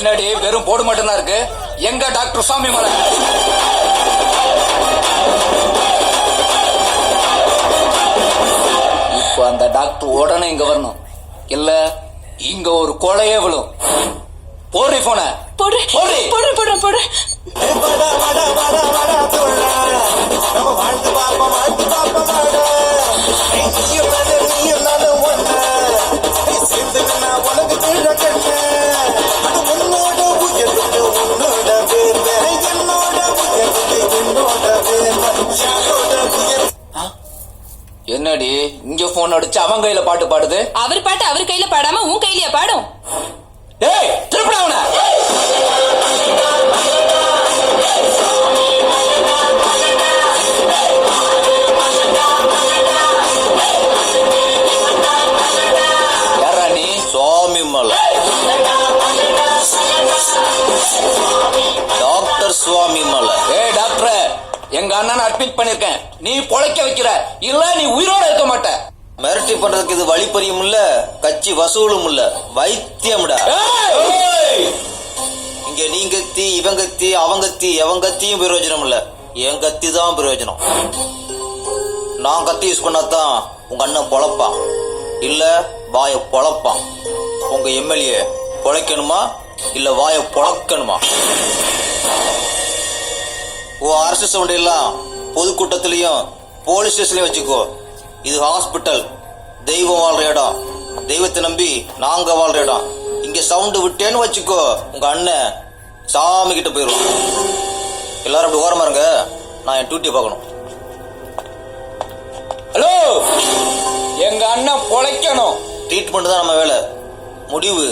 என்னடி வெறும் போடு மட்டும்தான் இருக்கு? எங்க டாக்டர் சுவாமி மலை? இப்ப அந்த டாக்டர் உடனே இங்க வரணும், இல்ல இங்க ஒரு கொலையே விழும். போடுறி போன போடு போடு போடு போடு போடு. என்னடி இங்க போன் அடிச்சு அவன் கையில பாட்டு பாடுது? அவர் பாட்டு அவர் கையில பாடாம உன் கையிலயா பாடும்? ஏய் திருப்பி அவன. யாரா நீ? சுவாமி மலை, டாக்டர் சுவாமி மலை. ஏய் டாக்டர், எங்க அண்ணனை அட்மிட் பண்ணிருக்கேன், நீ பொழைக்க வைக்கிற, இல்ல நீ உயிரோட இருக்க மாட்ட. மிரட்டி பண்றதுக்கு இது வழிப்பறியும் இல்ல, கட்சி வசூலும் இல்ல, வைத்தியம்டா. இங்க நீ கத்தி, இவன் கத்தி, அவன் கத்தி, எவன் கத்தியும் பிரயோஜனம் இல்ல, என் கத்தி தான் பிரயோஜனம். நான் கத்தி யூஸ் பண்ணாதான் உங்க அண்ணன் பொழப்பான், இல்ல வாய பொழப்பான். உங்க எம்எல்ஏ பொழைக்கணுமா இல்ல வாய பொழக்கணுமா? அரசு சவுண்ட் எல்லாம் பொதுக்கூட்டத்திலையும் போலீஸ் ஸ்டேஷன்லயும் வச்சுக்கோ. இது ஹாஸ்பிட்டல், தெய்வம் வாழ்ற இடம், தெய்வத்தை நம்பி நாங்க வாழ்ற இடம். இங்க சவுண்ட் விட்டேன்னு வச்சுக்கோ, உங்க அண்ணன் சாமி கிட்ட போயிருவோம். எல்லாரும் அப்படி ஓரமா இருங்க, நான் என் டியூட்டியை பார்க்கணும். ஹலோ, எங்க அண்ணன் பொழைக்கணும். ட்ரீட்மெண்ட் தான் நம்ம வேலை, முடிவு